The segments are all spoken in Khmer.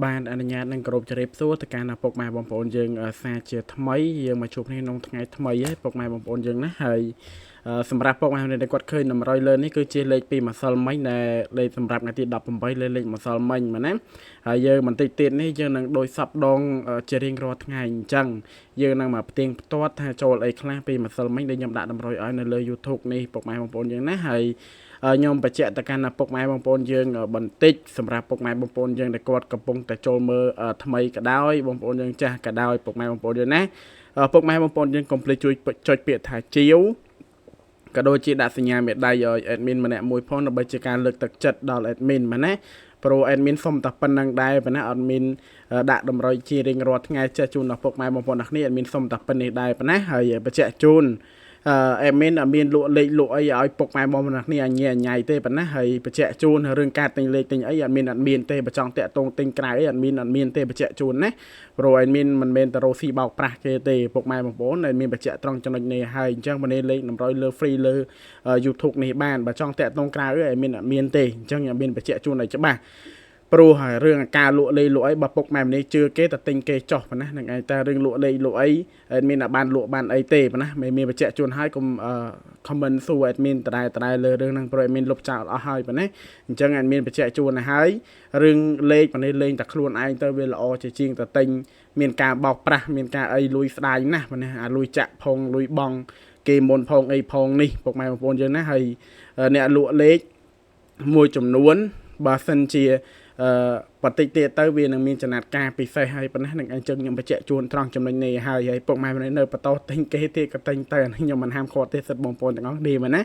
បានអនុញ្ញាតនឹងគោរពជម្រាបសួរទៅកាន់ពុកម៉ែបងប្អូនយើងសាជាថ្មីយើងមកជួបគ្នាក្នុងថ្ងៃថ្មីហើយពុកម៉ែបងប្អូនយើងណាហើយសម្រាប់ពុកម៉ែដែលគាត់ឃើញ100លើនេះគឺជាលេខពីម្សិលមិញដែលលេខសម្រាប់ថ្ងៃទី18លេខម្សិលមិញមែនណាហើយយើងបន្តិចទៀតនេះយើងនឹងដូចសពដងជារៀងរាល់ថ្ងៃអញ្ចឹងយើងនឹងមកផ្ទៀងផ្ទាត់ថាចូលអីខ្លះពីម្សិលមិញដែលខ្ញុំដាក់តម្រុយឲ្យនៅលើ YouTube នេះពុកម៉ែបងប្អូនយើងណាហើយខ្ញុំបញ្ជាក់ទៅកាន់ពុកម៉ែបងប្អូនយើងបន្តិចសម្រាប់ពុកម៉ែបងប្អូនយើងដែលគាត់កំពុងតែចូលមើលថ្មីក៏ដោយបងប្អូនយើងចាស់ក៏ដោយពុកម៉ែបងប្អូនយើងណាពុកម៉ែបងប្អូនយើងកុំភ្លេចជួយចុចពាក្យថាជាវក៏ដូចជាដាក់សញ្ញាមេដៃឲ្យ admin ម្នាក់មួយផងដើម្បីជាការលើកទឹកចិត្តដល់ admin មែនណាព្រោះ admin សុំតែប៉ុណ្្នឹងដែរប៉ុណ្ណាអត់មានដាក់តម្រុយជារៀងរាល់ថ្ងៃចេះជូនដល់ពុកម៉ែបងប្អូនទាំងគ្នា admin សុំតែប៉ុណ្្នេះដែរប៉ុណ្ណាហើយបញ្ជាក់ជូនadmin អត់មានលក់លេខលក់អីឲ្យពុកម៉ែបងប្អូនទាំងគ្នាអញ៉ៃទេប៉ុណ្ណាហើយបញ្ជាក់ជូនរឿងការទិញលេខទិញអីអត់មានទេបើចង់តាក់ទងទិញក្រៅអីអត់មានទេបញ្ជាក់ជូនណាព្រោះ admin មិនមែនទៅរកស៊ីបោកប្រាស់គេទេពុកម៉ែបងប្អូន admin បញ្ជាក់ត្រង់ចំណុចនេះហើយអញ្ចឹងમનેលេខ100លើ free លើ YouTube នេះបានបើចង់តាក់ទងក្រៅអី admin អត់មានទេអញ្ចឹង admin បញ្ជាក់ជូនឲ្យច្បាស់ព្រោះហើយរឿងការលក់លេខលក់អីបើពុកម៉ែម្នាក់ជឿគេតែទិញគេចោះប៉ុណ្ណាហ្នឹងឯងតែរឿងលក់លេខលក់អី admin អាចបានលក់បានអីទេប៉ុណ្ណាមិនមានបញ្ជាក់ជូនឲ្យកុំcomment សួរ admin តដែលលើរឿងហ្នឹងព្រោះ admin លុបចោលអស់ហើយប៉ុណ្ណាអញ្ចឹង admin បញ្ជាក់ជូនឲ្យរឿងលេខប៉ុណ្នេះលេងតែខ្លួនឯងទៅវាល្អជាជាងតែទិញមានការបោកប្រាស់មានការអីលួយស្ដាយណាស់ប៉ុណ្ណាអាលួយចាក់ផងលួយបងគេមុនផងអីផងនេះពុកម៉ែបងប្អូនយើងណាហើយអ្នកលក់លេខមួយចំនួនបើសិនជាបន្តិចទៀតទៅវានឹងមានចំណាត់ការពិសេសហើយប៉ុណ្ណេះនឹងអញ្ចឹងខ្ញុំបញ្ជាក់ជូនត្រង់ចំណុចនេះហើយពុកម៉ែម្នាក់នៅបន្តទិញគេទៀតក៏ទិញទៅខ្ញុំមិនហាមឃាត់ទេសិទ្ធបងប្អូនទាំងអស់គ្នាមែនណា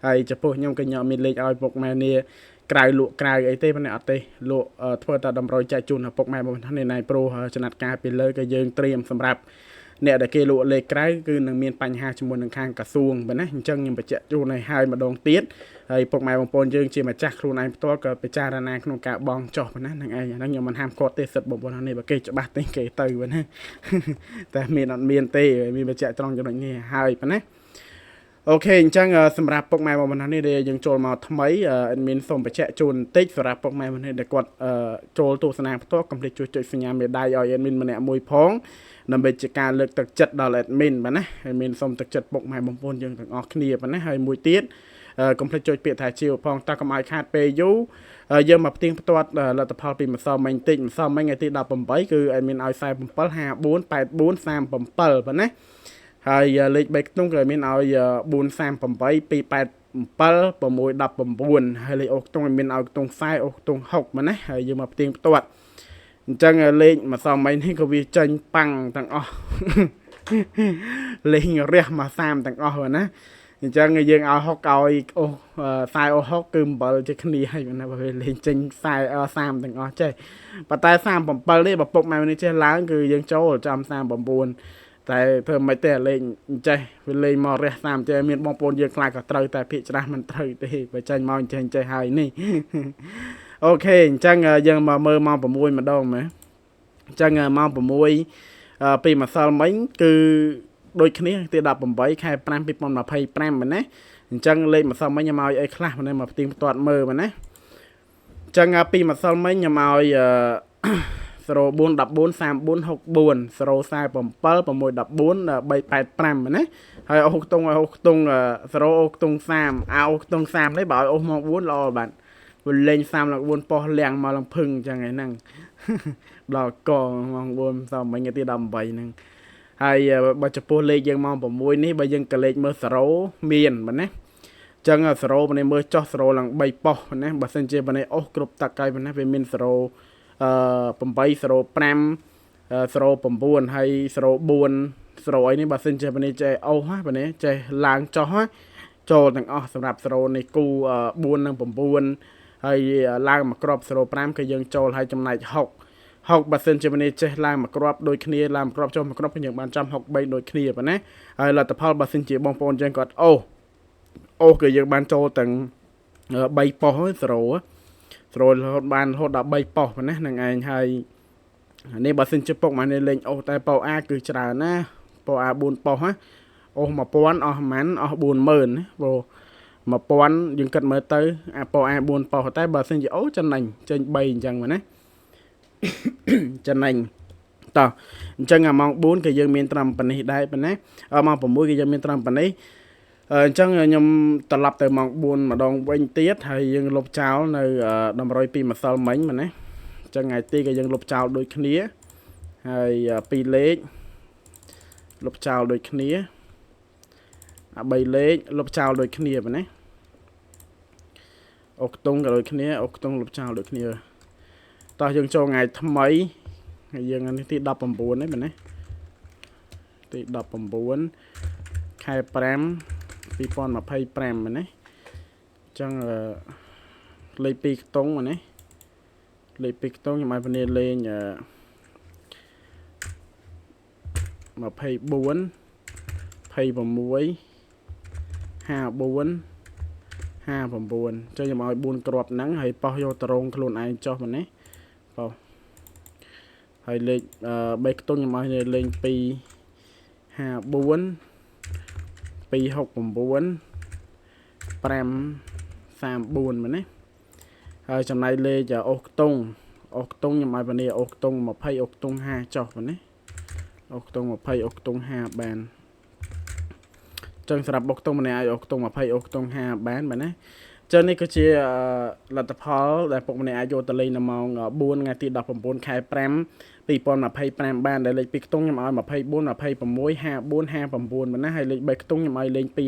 ហើយចំពោះខ្ញុំក៏ខ្ញុំមានលេខឲ្យពុកម៉ែនេះក្រៅលក់ក្រៅអីទេប៉ុន្តែអត់ទេលក់ធ្វើតែតម្រុយចែកជូនដល់ពុកម៉ែបងប្អូននេះណៃព្រោះចំណាត់ការពីលើក៏យើងត្រៀមសម្រាប់អ្នកដែលគេលក់លេខក្រៅគឺនឹងមានបញ្ហាជាមួយនឹងខាងក្រសួងប៉ុណ្ណាអញ្ចឹងខ្ញុំបញ្ជាក់ជូនឲ្យហើយម្ដងទៀតហើយពុកម៉ែបងប្អូនយើងជាម្ចាស់ខ្លួនឯងផ្ទាល់ក៏ពិចារណាក្នុងការបង់ចោះប៉ុណ្ណាហ្នឹងឯងហ្នឹងខ្ញុំមិនហាមឃាត់ទេសិទ្ធបងប្អូននេះបើគេច្បាស់ទេគេទៅប៉ុណ្ណាតែមានអត់មានទេមានបញ្ជាក់ត្រង់ចំណុចនេះហើយប៉ុណ្ណាអូខេអញ្ចឹងសម្រាប់ពុកម៉ែបងប្អូននេះដែលយើងចូលមកថ្មីadmin សូមបញ្ជាក់ជូនបន្តិចសម្រាប់ពុកម៉ែបងប្អូនដែលគាត់ចូលទស្សនាផ្ទាល់កុំភ្លេចជួយចុចសញ្ញាមេដៃឲ្យ admin ម្នាក់មួយផងដើម្បីជាការលើកទឹកចិត្តដល់ admin បាទណា admin សូមទឹកចិត្តពុកម៉ែបងប្អូនយើងទាំងអស់គ្នាបាទណាហើយមួយទៀតកុំភ្លេចចុចពាក្យថាជាវផងតើកុំឲ្យខាតពេលយូរយើងមកផ្ទៀងផ្ទាត់លទ្ធផលពីម្សិលមិញតិចម្សិលមិញថ្ងៃទី18គឺ admin ឲ្យ47 54 84 37បាទណាហើយលេខ3ខ្ទង់ក៏ admin ឲ្យ438 287 619ហើយលេខអូសខ្ទង់ admin ឲ្យខ្ទង់40អូសខ្ទង់60បាទណាហើយយើងមកផ្ទៀងផ្ទាត់អញ្ចឹងលេខម្សិលមិញនេះក៏វាចេញប៉ាំងទាំងអស់លេខរះមក30ទាំងអស់ណាអញ្ចឹងយើងឲ្យ60ឲ្យអូ40អូ60គឺ7ជាគ្នាហើយណាបើលេខចេញ30ទាំងអស់ចេះប៉ុន្តែ37នេះបើពុកម៉ែនេះចេះឡើងគឺយើងចូលចាំ39តែធ្វើមិនទេលេខចេះវាលេខមករះ30ចេះមានបងប្អូនយើងខ្លះក៏ត្រូវតែភាគច្រើនមិនត្រូវទេបើចេញមកអញ្ចឹងចេះហើយនេះអូខេអញ្ចឹងយើងមកមើលម៉ោង6ម្ដងមើលអញ្ចឹងម៉ោង6ពីម្សិលមិញគឺដូចគ្នាទី18ខែ5 2025មែនណាអញ្ចឹងលេខម្សិលមិញខ្ញុំឲ្យអីខ្លះមែនមកផ្ទៀងផ្ទាត់មើលមែនណាអញ្ចឹងពីម្សិលមិញខ្ញុំឲ្យ04 14 34 64 047 614 385មែនណាហើយអូសខ្ទង់0អូសខ្ទង់30អូសខ្ទង់30នេះបើឲ្យអូសមក4ល្អបាទវាលេង30ឡើង4ប៉ោះលៀងមកឡើងភឹងអញ្ចឹងឯហ្នឹងដល់កម៉ោង4ស្អមិញថ្ងៃទី18ហ្នឹងហើយបើចំពោះលេខយើងម៉ោង6នេះបើយើងក៏លេខមើល0មានបាទណាអញ្ចឹង0បើនេះមើលចោះ0ឡើង3ប៉ោះណាបើសិនជាបើនេះអូសគ្រប់តាក់ហើយបាទណាវាមាន0 8 05 09ហើយ04 0អីនេះបើសិនជាបើនេះចេះអូសហ៎បើនេះចេះឡើងចោះហ៎ចូលទាំងអស់សម្រាប់0នេះគូ4និង9ហើយឡើងមកគ្រាប់05គឺយើងចូលហើយចំណែក60បើសិនជាបើនេះចេះឡើងមកគ្រាប់ដូចគ្នាឡើងមកគ្រាប់ចុះមកគ្រាប់យើងបានចាំ63ដូចគ្នាប៉ុណ្ណាហើយលទ្ធផលបើសិនជាបងប្អូនយើងគាត់អូសគឺយើងបានចូលទាំង3ប៉ោះ0រហូតបានរហូតដល់3ប៉ោះប៉ុណ្ណាហ្នឹងឯងហើយនេះបើសិនជាពុកមកនេះលេងអូសតែប៉ោអាគឺច្រើនណាប៉ោអា4ប៉ោះណាអូស1000អស់ប៉ុន្មានអស់40000ណាព្រោះ1000យើងគិតមើលទៅអាប៉ោអា4ប៉ោះតែបើសិនជាអូចំណេញចេញ3អញ្ចឹងមែនណា ចំណេញតោះអញ្ចឹងម៉ោង4គឺយើងមានត្រឹមប៉ុណ្នេះដែរប៉ុណ្ណាម៉ោង6គឺយើងមានត្រឹមប៉ុណ្នេះអញ្ចឹងខ្ញុំត្រឡប់ទៅម៉ោង4ម្ដងវិញទៀតហើយយើងលុបចោលនៅតម្រុយពីម្សិលមិញមែនណាអញ្ចឹងថ្ងៃទីក៏យើងលុបចោលដូចគ្នាហើយ2លេខលុបចោលដូចគ្នា3លេខលុបចោលដូចគ្នាមែនណាអុកតុងក៏ដូចគ្នាអុកតុងលុបចោលដូចគ្នាតោះយើងចូលថ្ងៃថ្មីហើយយើងនេះទី19ហ្នឹងមែនណាទី19ខែ5 2025មែនណាអញ្ចឹងលេខ2ខ្ទង់មែនណាលេខ2ខ្ទង់ខ្ញុំឲ្យពនាលេង24 26 54 59ចុះខ្ញុំឲ្យ4គ្រាប់ហ្នឹងហើយប៉ោះយកត្រង់ខ្លួនឯងចុះមែនទេប៉ោះហើយលេខ3ខ្ទង់ខ្ញុំឲ្យលេង2 54 269 534មែនទេហើយចំណែកលេខអូសខ្ទង់ខ្ញុំឲ្យពនាអូសខ្ទង់20អូសខ្ទង់50ចុះមែនទេអូសខ្ទង់20អូសខ្ទង់50បានចឹងសម្រាប់បុកខ្ទង់ម្នាក់ឲ្យអូសខ្ទង់20អូសខ្ទង់50បានមែនណាចឹងនេះគឺជាលទ្ធផលដែលពុកម្នាក់អាចយកទៅលេងនៅម៉ោង4ថ្ងៃទី19ខែ5 2025បានដែលលេខ2ខ្ទង់ខ្ញុំឲ្យ24 26 54 59មែនណាហើយលេខ3ខ្ទង់ខ្ញុំឲ្យលេង254 269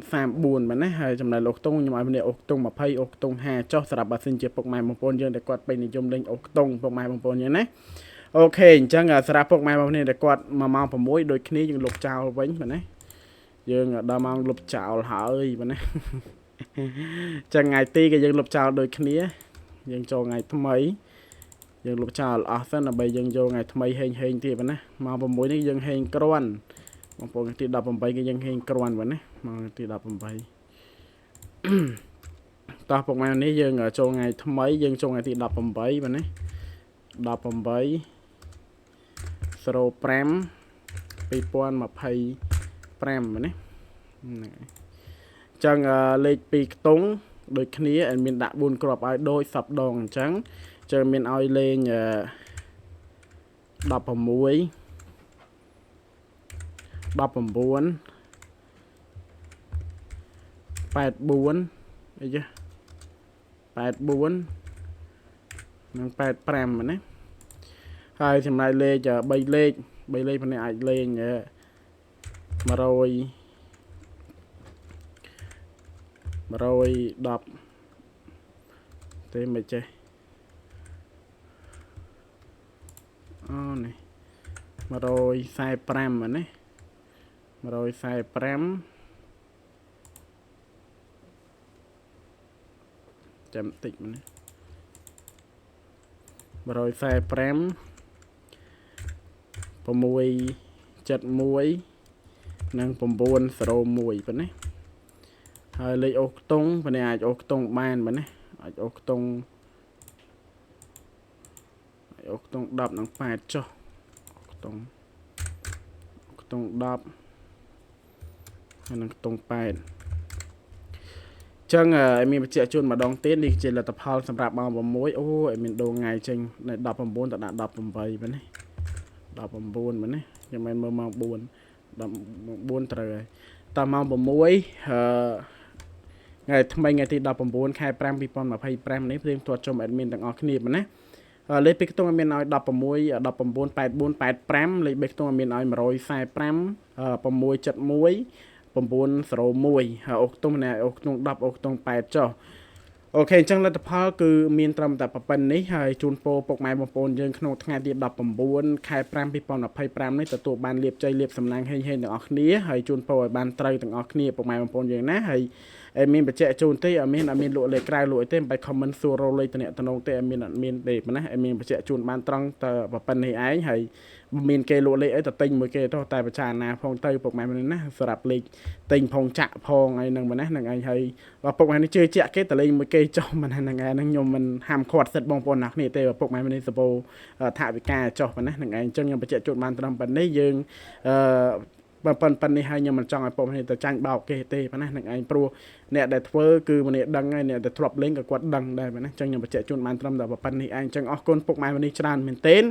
434មែនណាហើយចំណែកលោកខ្ទង់ខ្ញុំឲ្យម្នាក់អូសខ្ទង់20អូសខ្ទង់50ចុះសម្រាប់បើសិនជាពុកម៉ែបងប្អូនយើងដែលគាត់ពេញនិយមលេងអូសខ្ទង់ពុកម៉ែបងប្អូនយើងណាអូខេអញ្ចឹងសម្រាប់ពុកម៉ែបងប្អូនដែលគាត់មកម៉ោង6ដូចគ្នាយើងលុបចោលវិញមែនណាយើងដល់ម៉ោងលុបចោលហើយមែនណាចឹងថ្ងៃទីក៏យើងលុបចោលដូចគ្នាយើងចូលថ្ងៃថ្មីយើងលុបចោលអស់ទៅដើម្បីយើងយកថ្ងៃថ្មីហេងទៀតមែនណាម៉ោង6នេះយើងហេងគ្រាន់បងប្អូនទី18គឺយើងហេងគ្រាន់មែនណាម៉ោងទី18តោះពុកម៉ែនេះយើងចូលថ្ងៃថ្មីយើងចូលថ្ងៃទី18មែនណា18 05 2025មែនណាចឹងលេខ2ខ្ទង់ដូចគ្នាមានដាក់4គ្រាប់ឲ្យដូចសពដងអញ្ចឹងមានឲ្យលេង16 19 84 អីចា84និង85មែនណាហើយចំណែកលេខ3លេខប៉ុន្តែអាចលេង110ទេមិនចេះអូនេះ145មែនណា145ចាំតិចមែនណា145 671និង901ប៉ុណ្ណាហើយលេខអូសខ្ទង់ប៉ុន្តែអាចអូសខ្ទង់បានប៉ុណ្ណាអាចអូសខ្ទង់10និង8ចុះខ្ទង់10ហើយនិងខ្ទង់8ចឹងមានបញ្ជាក់ជូនម្ដងទៀតនេះជាលទ្ធផលសម្រាប់ម៉ោង6អូមានដងថ្ងៃចេញនៅ19ទៅដាក់18មែនទេ19មែនទេខ្ញុំមិនមើលម៉ោង4ត្រូវហើយតម៉ោង6ថ្ងៃថ្មីថ្ងៃទី19ខែ5 2025នេះព្រៀងទាត់ជុំអេដមីនទាំងអស់គ្នាមែនណាលេខ2ខ្ទង់មានឲ្យ16 19 84 85លេខ3ខ្ទង់មានឲ្យ145 671 901ហើយអូសខ្ទង់ម្នាក់អូសខ្ទង់10អូសខ្ទង់8ចុះអូខេអញ្ចឹងលទ្ធផលគឺមានត្រឹមតែប៉ុណ្្នេះហើយជូនពរពុកម៉ែបងប្អូនយើងក្នុងថ្ងៃទី19ខែ5 2025នេះទទួលបានលាភជ័យលាភសំណាងហេងទាំងអស់គ្នាហើយជូនពរឲ្យបានត្រូវទាំងអស់គ្នាពុកម៉ែបងប្អូនយើងណាហើយមានបញ្ជាក់ជូនទេអត់មានលក់លេខក្រៅលក់អីទេមិនបាច់ comment សួររកលេខតំណតំណងទេអត់មានទេប៉ុណ្ណាមានបញ្ជាក់ជូនបានត្រង់តែប៉ុណ្្នេះឯងហើយមានគេលក់លេខអីទៅទិញមួយគេទៅតែពិចារណាផងទៅពុកម៉ែនេះណាសម្រាប់លេខទិញផងចាក់ផងអីហ្នឹងមែនណាហ្នឹងឯងហើយបើពុកម៉ែនេះជឿជាក់គេតលេងមួយគេចុះមិនហ្នឹងឯងខ្ញុំមិនហាមឃាត់សិទ្ធបងប្អូនណាគ្នាទេពុកម៉ែនេះសពោថាវិការចុះប៉ុណ្ណាហ្នឹងឯងអញ្ចឹងខ្ញុំបញ្ជាក់ជូនបានត្រឹមប៉ុណ្នេះយើង ប៉ុណ្នេះហើយខ្ញុំមិនចង់ឲ្យពុកនេះទៅចាញ់បោកគេទេប៉ុណ្ណានឹងឯងព្រោះអ្នកដែលធ្វើគឺម្នាក់ដឹងហើយអ្នកដែលធ្លាប់លេងក៏គាត់ដឹងដែរប៉ុណ្ណាអញ្ចឹងខ្ញុំបញ្ជាក់ជូនបានត្រឹមតែប៉ុណ្នេះឯងអញ្ចឹងអរគុណពុកម៉ែនេះច្រើនមែនទែន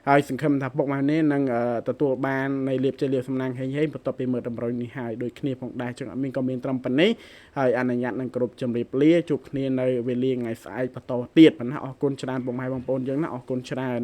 ហើយសង្ឃឹមថាពុកម៉ែនេះនឹងទទួលបាននៃលៀបជាលៀបសំណាងហេងហេងបន្ទាប់ពីមើលតម្រុយនេះហើយដូចគ្នាផងដែរអញ្ចឹងអត់មានក៏មានត្រឹមប៉ុណ្នេះហើយអនុញ្ញាតនឹងគ្រប់ជម្រាបលាជួបគ្នានៅវេលាថ្ងៃស្អែកបន្តទៀតប៉ុណ្ណាអរគុណច្រើនពុកម៉ែបងប្អូនយើងណាអរគុណច្រើន